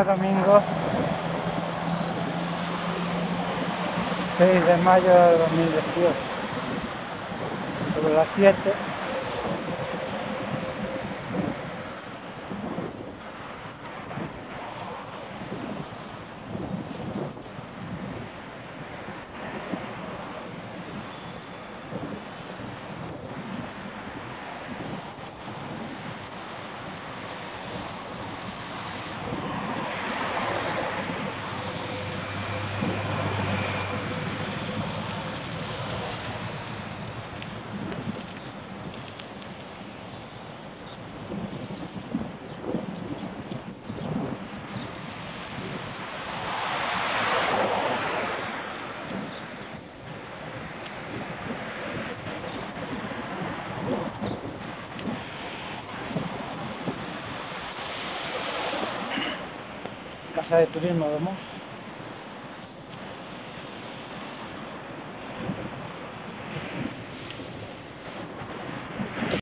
día domingo 6 de mayo de 2018, sobre las 7. Casa de turismo de Mos.